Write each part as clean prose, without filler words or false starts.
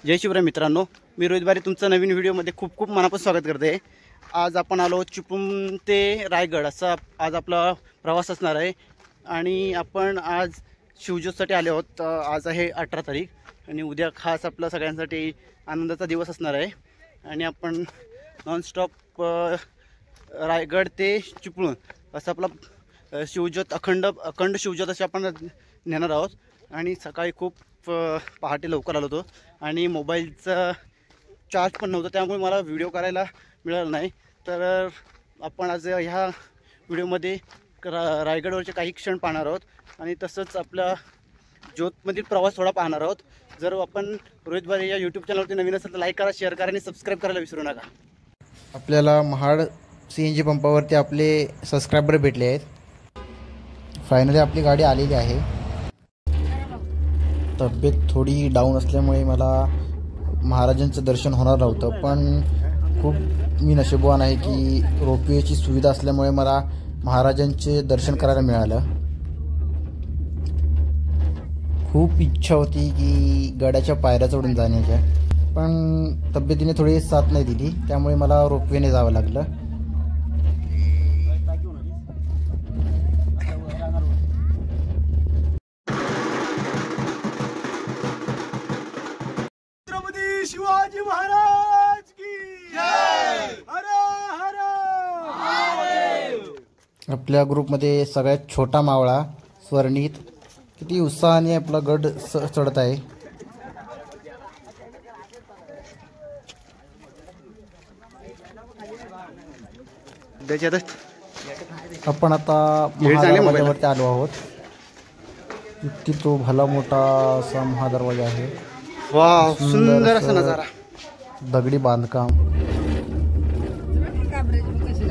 जय शिवराय मित्रांनो, मी रोहित बारे तुमचं नवीन व्हिडिओमध्ये खूप खूप मनापासून स्वागत करते। आज आपण आलो चिपळूण ते रायगड असा आज आपला प्रवास असणार आहे आणि आपण आज शिवजोतसाठी आले आहोत। आज आहे 18 तारीख आणि उद्या खास आपला सगळ्यांसाठी आनंदाचा दिवस असणार आहे आणि आपण नॉनस्टॉप रायगड ते चिपळूण असं आपला शिवजोत अखंड शिवजोत असे आपण नेणार आहोत। आणि सकाळी खूप पहाटे लवकर आलो होतो आणि मोबाईलचा चार्ज पण नव्हता, त्यामुळे मला व्हिडिओ करायला मिळाला नाही। तर आपण आज ह्या व्हिडिओमध्ये रायगडवरचे काही क्षण पाहणार आहोत आणि तसंच आपला ज्योतमधील प्रवास थोडा पाहणार आहोत। जर आपण रोहित बारे या यूट्यूब चॅनलवरती नवीन असेल तर लाईक करा, शेअर करा आणि सबस्क्राईब करायला विसरू नका। आपल्याला महाड CNG पंपावरती आपले सबस्क्रायबर भेटले आहेत। फायनली आपली गाडी आलेली आहे। तब्येत थोडी डाऊन असल्यामुळे मला महाराजांचं दर्शन होणार नव्हतं, पण खूप मी नशीबवान आहे की रोपवेची सुविधा असल्यामुळे मला महाराजांचे दर्शन करायला मिळालं। खूप इच्छा होती की गडाच्या पायऱ्या चढून जाण्याच्या, पण तब्येतीने थोडी साथ नाही दिली, त्यामुळे मला रोपवेने जावं लागलं। शिवाजी महाराज की जय। हर हर महादेव। आपल्या ग्रुपमध्ये सगळ्यात छोटा मावळा स्वर्णित किती उत्साहाने आपला गड चढत आहे। आपण आता महादरवाजावरती आलो आहोत। किती तो भला मोठा असा महादरवाजा आहे। वाव, सुंदर असा नजारा, दगडी बांधकाम।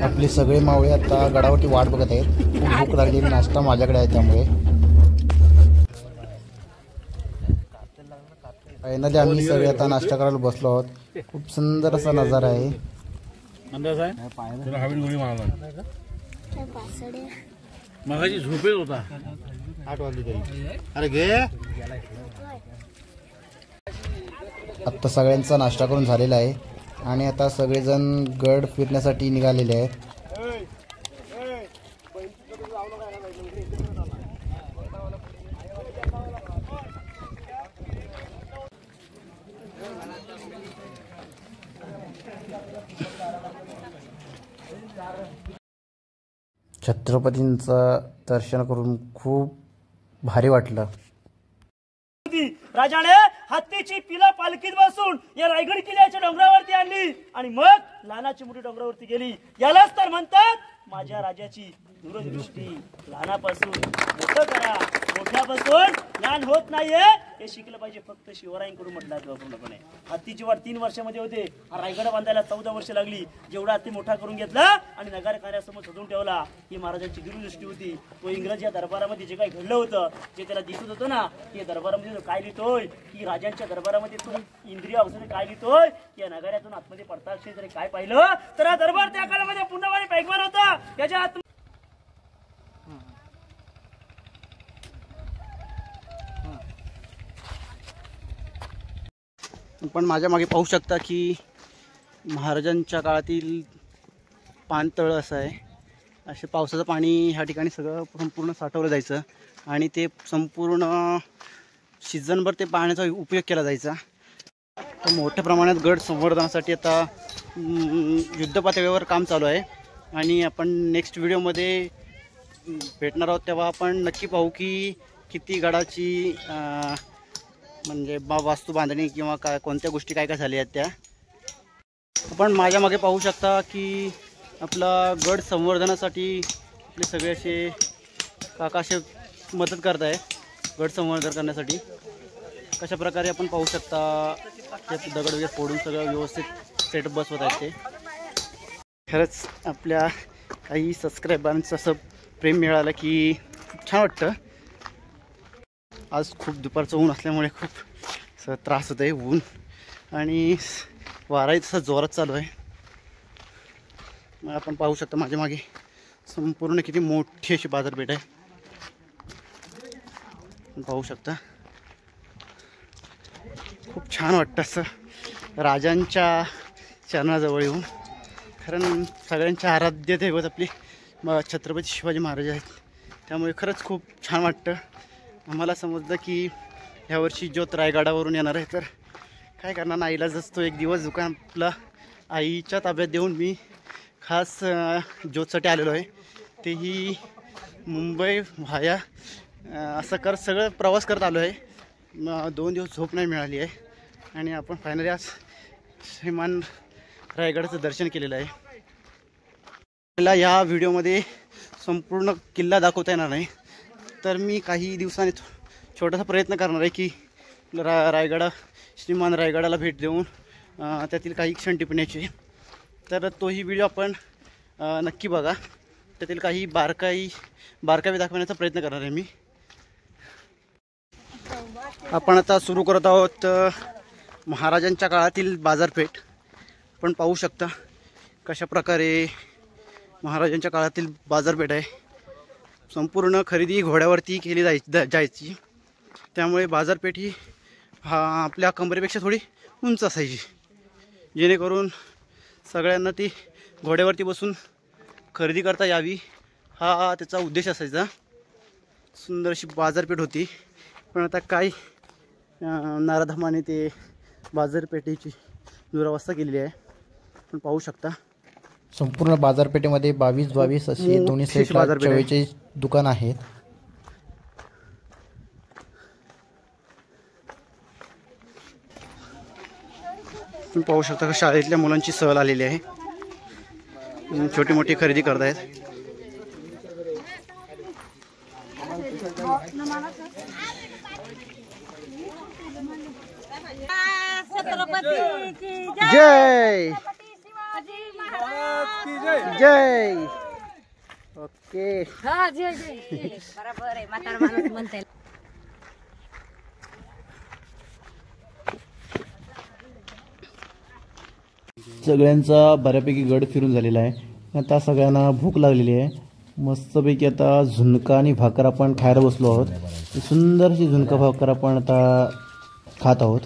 आपले सगळे मावळे आता गडावरती वाट बघत आहेत। खूप भूक लागलेली, नाश्ता माझ्याकडे आहे त्यामुळे फायनली आम्ही सगळे आता नाश्ता करायला बसलो आहोत। खूप सुंदर असा नजारा आहे। मगाची झोपेत होता 8 वाजले तरी। अरे घे, आत्ता सगळ्यांचा नाश्ता करून झालेला आहे आणि आता सगळेजण गड फिरण्यासाठी निघालेले आहेत। छत्रपतींचं दर्शन करून खूप भारी वाटलं। राजाने हत्तीची पिला पालखीत बसून या रायगड किल्ल्याच्या डोंगरावरती आणली आणि मग लहानाची मोठी डोंगरावरती गेली। यालाच तर म्हणतात माझ्या राजाची दूरदृष्टी। लहानापासून मोठं करा, मोठ्यापासून लहान होत नाहीये हे शिकलं पाहिजे। फक्त शिवरायांकडून म्हटलं आहे पूर्णपणे। हत्तीची वाढ 3 वर्षामध्ये होते, हा रायगड बांधायला 14 वर्ष लागली। जेवढा हत्ती मोठा करून घेतला आणि नगार कार्यासमोर सजवून ठेवला, ही महाराजांची दूरदृष्टी होती। तो इंग्रज या दरबारामध्ये जे काही घडलं होतं, जे त्याला दिसत होतं ना, की दरबारामध्ये काय लिहितोय, की राजांच्या दरबारामध्ये तो इंद्रिय अवसरे काय लिहितोय, की या नगाऱ्यातून आतमध्ये पडताक्षणी जरी काय पाहिलं तर हा दरबार त्या काळामध्ये पूर्णपणे पैगवान होता। त्याच्या आत पण माझ्या मागे पाहू शकता की महाराजांच्या काळातील पाणतळ असं आहे। असे पावसाचं पाणी ह्या ठिकाणी सगळं संपूर्ण साठवलं जायचं आणि ते संपूर्ण सीझनभर ते पाण्याचा उपयोग केला जायचा। तर मोठ्या प्रमाणात गड संवर्धनासाठी आता युद्धपातळीवर काम चालू आहे आणि आपण नेक्स्ट व्हिडिओमध्ये भेटणार आहोत, तेव्हा आपण नक्की पाहू की किती गडाची म्हणजे वास्तू बांधणी किंवा काय कोणत्या गोष्टी काय काय झाल्या आहेत त्या। आपण माझ्या मागे पाहू शकता की आपला गड संवर्धनासाठी आपले सगळे असे काका असे मदत करत आहे गड संवर्धन करण्यासाठी। कशा प्रकारे आपण पाहू शकता ते दगड वगैरे फोडून सगळं व्यवस्थित सेटअप बसवत आहेत ते। खरंच आपल्या काही सबस्क्रायबरांचं असं प्रेम मिळालं की खूप छान वाटतं। आज खूप दुपारचं ऊन असल्यामुळे खूप त्रास होत आहे, ऊन आणि वाराही तसा जोरात चालू आहे। मग आपण पाहू शकता माझ्या मागे संपूर्ण किती मोठी अशी बाजारपेठ आहे, पाहू शकता। खूप छान वाटतं असं राजांच्या चरणाजवळ येऊन. कारण सगळ्यांच्या आराध्य दैवत आपली छत्रपती शिवाजी महाराज आहेत. त्यामुळे खरंच खूप छान वाटतं. आम्हाला समजलं की ह्यावर्षी ज्योत रायगडावरून येणार आहे, तर काय करणार, नाईलाज असतो. एक दिवस दुकान आपला आईच्या ताब्यात देऊन मी खास ज्योतसाठी आलेलो आहे. तेही मुंबई व्हाया असं सगळं प्रवास करत आलो आहे. 2 दिवस झोप नाही मिळाली आहे आणि आपण फायनली आज श्रीमान रायगडाचं दर्शन केलेलं आहे. मला या व्हिडिओमध्ये संपूर्ण किल्ला दाखवता येणार नाही, तर मी काही दिवसांनी छोटासा प्रयत्न करणार आहे की श्रीमान रायगडाला भेट देऊन त्यातील काही क्षण टिपण्याचे. तर तोही व्हिडिओ आपण नक्की बघा. त्यातील काही बारकावे दाखवण्याचा प्रयत्न करणार आहे मी. आपण आता सुरू करत आहोत महाराजांच्या काळातील बाजारपेठ. आपण पाहू शकता कशा प्रकारे महाराजांच्या काळातील बाजारपेठ आहे. संपूर्ण खरेदी घोड्यावरती केली जायची. त्यामुळे बाजारपेठ ही आपल्या कमरेपेक्षा थोडी उंच असायची, जेणेकरून सगळ्यांना ती घोड्यावरती बसून खरेदी करता यावी, हा त्याचा उद्देश असायचा. सुंदर अशी बाजारपेठ होती. पण आता काय नाराधमाने ते बाजारपेठेची दुरावस्था केलेली आहे. आपण पाहू शकता संपूर्ण बाजारपेठेमध्ये 22 अशी दोन्ही साईडला 44 दुकान आहेत. तुम्ही पाहू शकता का शाळेतल्या मुलांची सहल आलेली आहे. छोटी मोठी खरेदी करतायत. जय जय. ओके. बरोबर आहे, म्हातारा माणूस म्हणते. सगळ्यांचा बऱ्यापैकी गड फिरून झालेला आहे. आता सगळ्यांना भूक लागलेली आहे. मस्तपैकी आता झुणका आणि भाकर आपण खायला बसलो आहोत. सुंदरशी झुणका भाकर आपण आता खात आहोत.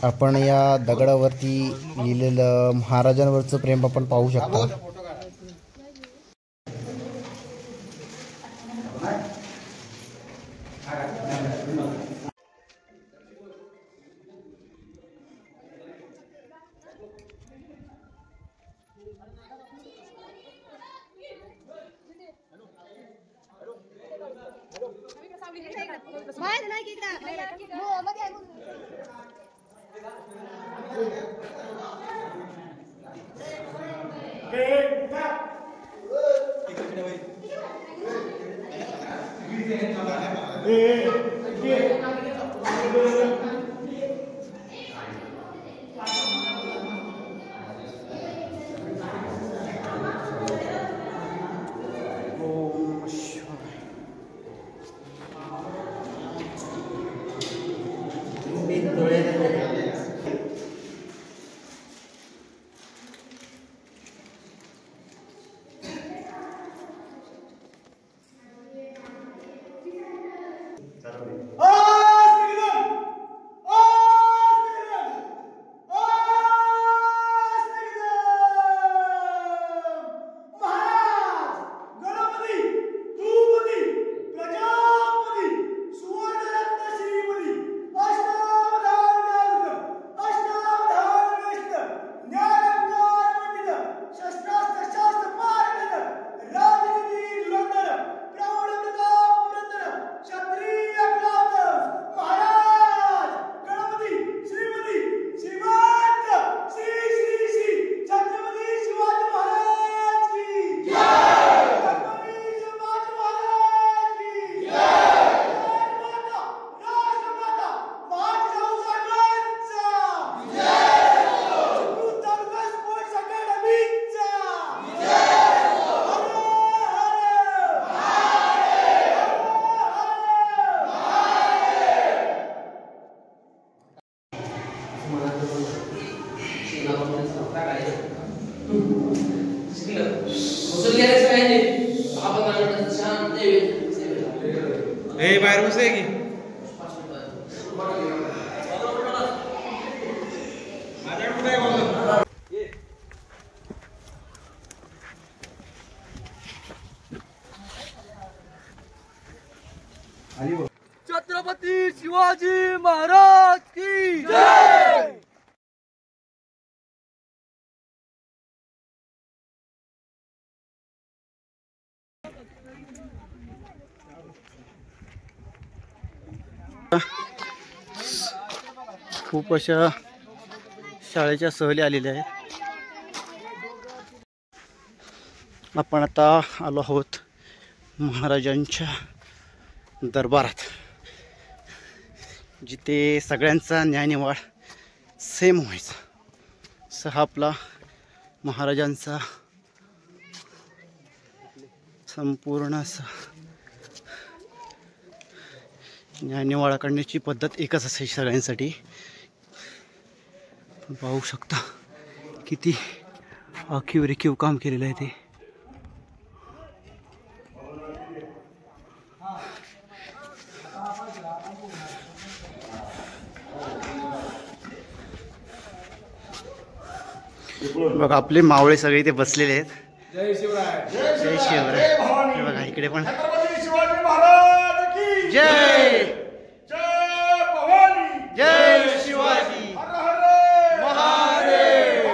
आपण या दगडावरती लिहिलेलं महाराजांवरचं प्रेम आपण पाहू शकता. Oh! बाहेर बस की छत्रपती शिवाजी महाराज की जय। खूप अशा शाळेच्या सहली आलेल्या आहेत. आपण आता आलो आहोत महाराजांच्या दरबारात, जिथे सगळ्यांचा न्यायनिवाड सेम व्हायचा. हा आपला महाराजांचा संपूर्ण असा न्यायनिवाडा काढण्याची पद्धत एकच असायची सगळ्यांसाठी. पाहू शकता किती आखीव रेखीव काम केलेलं आहे ते. बघा आपले मावळे सगळे इथे बसलेले आहेत. जय शिवराय. जय शिवराय. बघा इकडे पण शिवाजी महाराज की जय. जय भवानी. जय शिवाजी महादेव.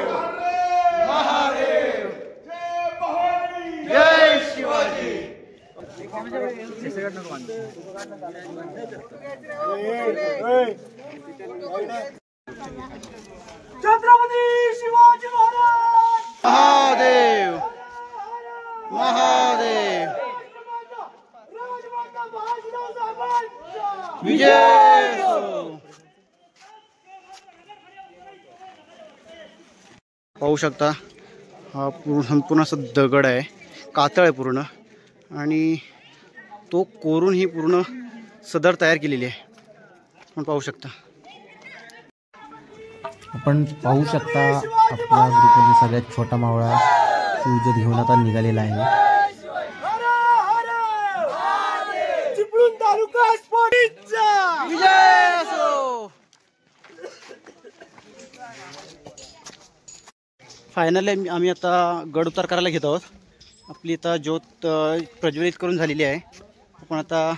महादेव. जय भवानी. जय शिवाजी. छत्रपती शिवाजी महाराज. महादेव. महादेव. राजमाता महाशिवरायांचा विजय असो. पाहू शकता हा संपूर्ण असा दगड आहे, कातळ आहे पूर्ण, आणि तो कोरून ही पूर्ण सदर तयार केलेली आहे. आपण पाहू शकता. आपण पाहू शकता आपल्या ग्रुपमध्ये सगळ्यात छोटा मावळा शिवजत घेऊन आता निघालेला आहे. चिपळूण तालुका स्फोटीचा विजय असो. फायनली आम्ही आता गड उतार करायला घेत आहोत. आपली आता ज्योत प्रज्वलित करून झालेली आहे. आपण आता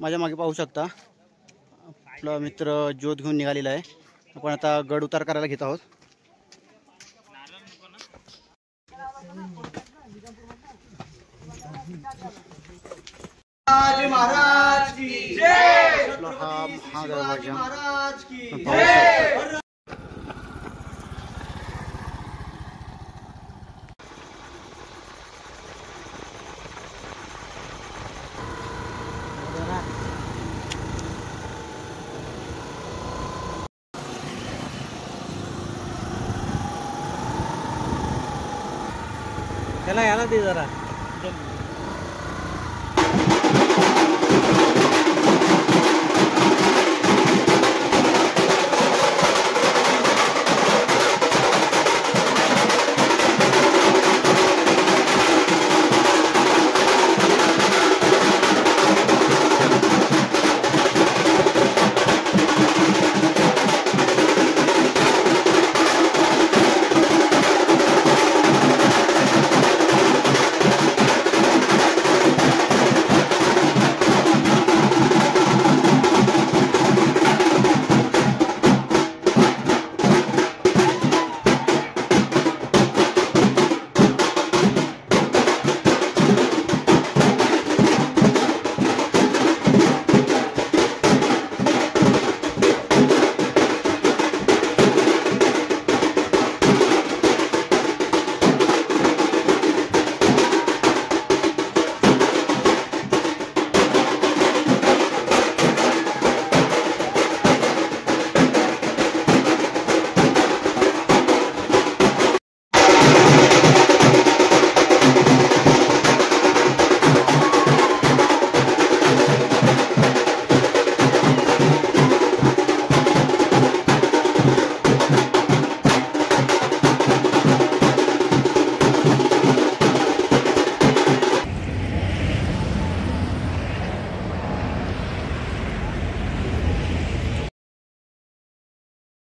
माझ्या मागे पाहू शकता आपला मित्र ज्योत घेऊन निघालेला आहे. आपण आता गड उतार करायला घेत आहोत. महाराज की जय। आपला हा महादरवाजा महाराज की आपण पाहू शकता. त्याला याला दे जरा.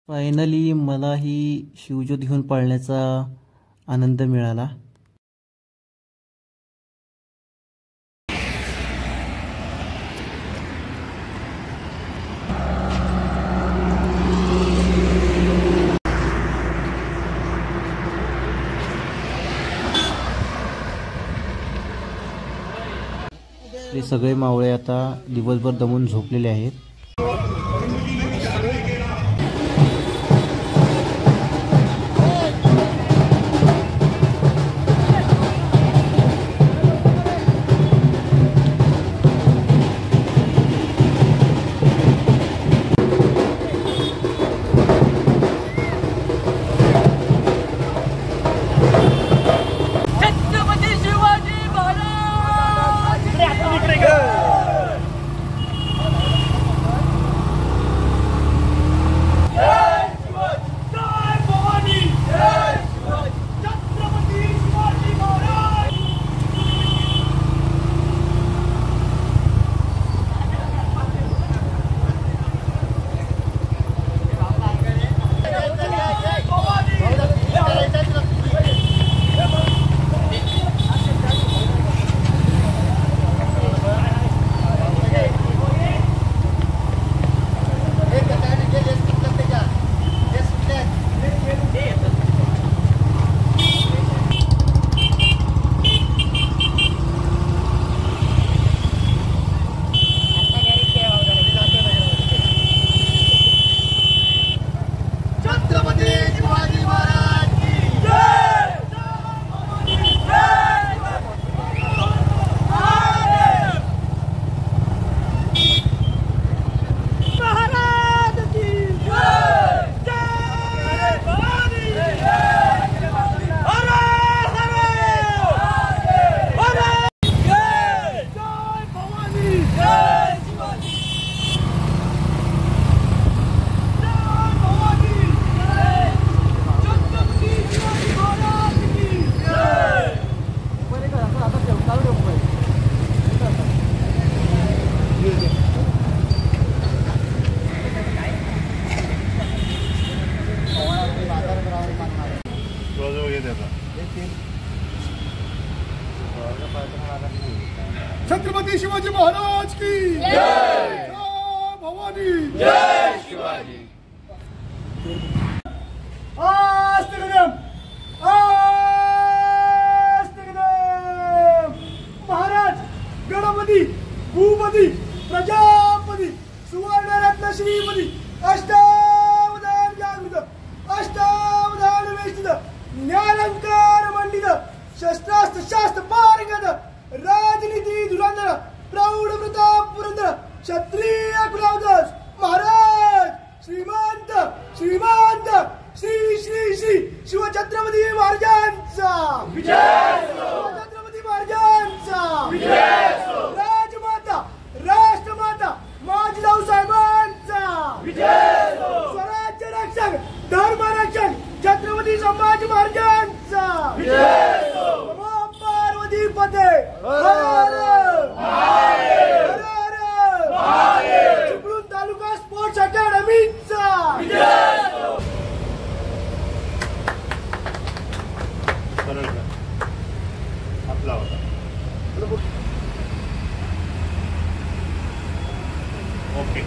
फायनली मलाही शिवज्योत घेऊन पळण्याचा आनंद मिळाला. हे सगळे मावळे आता दिवसभर दमून झोपलेले आहेत. छत्रपती शिवाजी महाराज जय भवानी छत्रपती शिवाजी महाराज. छत्रपती शिवाजी महाराज की जय. महाराज की जय. जय भवानी. हर हर हर. जय भवानी. जय शिवाजी. छत्रपती शिवाजी महाराज की जय. भवानी. जय शिवाजी. महाराज गणपती भूपती प्रजापती सुवर्णरत्न श्रीपती अष्टावधान जागृत अष्टावधान वेष्टित ज्ञानंकार मंडित शस्त्रास्त्र शास्त्र पारंगत राजनीती धुरंधर प्रौढ प्रताप पुरंदर क्षत्रिय कुलावदास महाराज श्रीमंत श्रीमंत श्री श्री श्री शिवछत्रपती महाराजांचा विजय. शिवछत्रपती महाराजांचा विजय. राजमाता राष्ट्रमाता माजीराव साहेबांचा विजय. स्वराज्य रक्षक धर्म रक्षक छत्रपती संभाजी महाराजांचा विजय. पार्वती पते हर हर हर. चिपळूण तालुका स्पोर्ट्स अकॅडमीचा विजय. आपला होता ओके.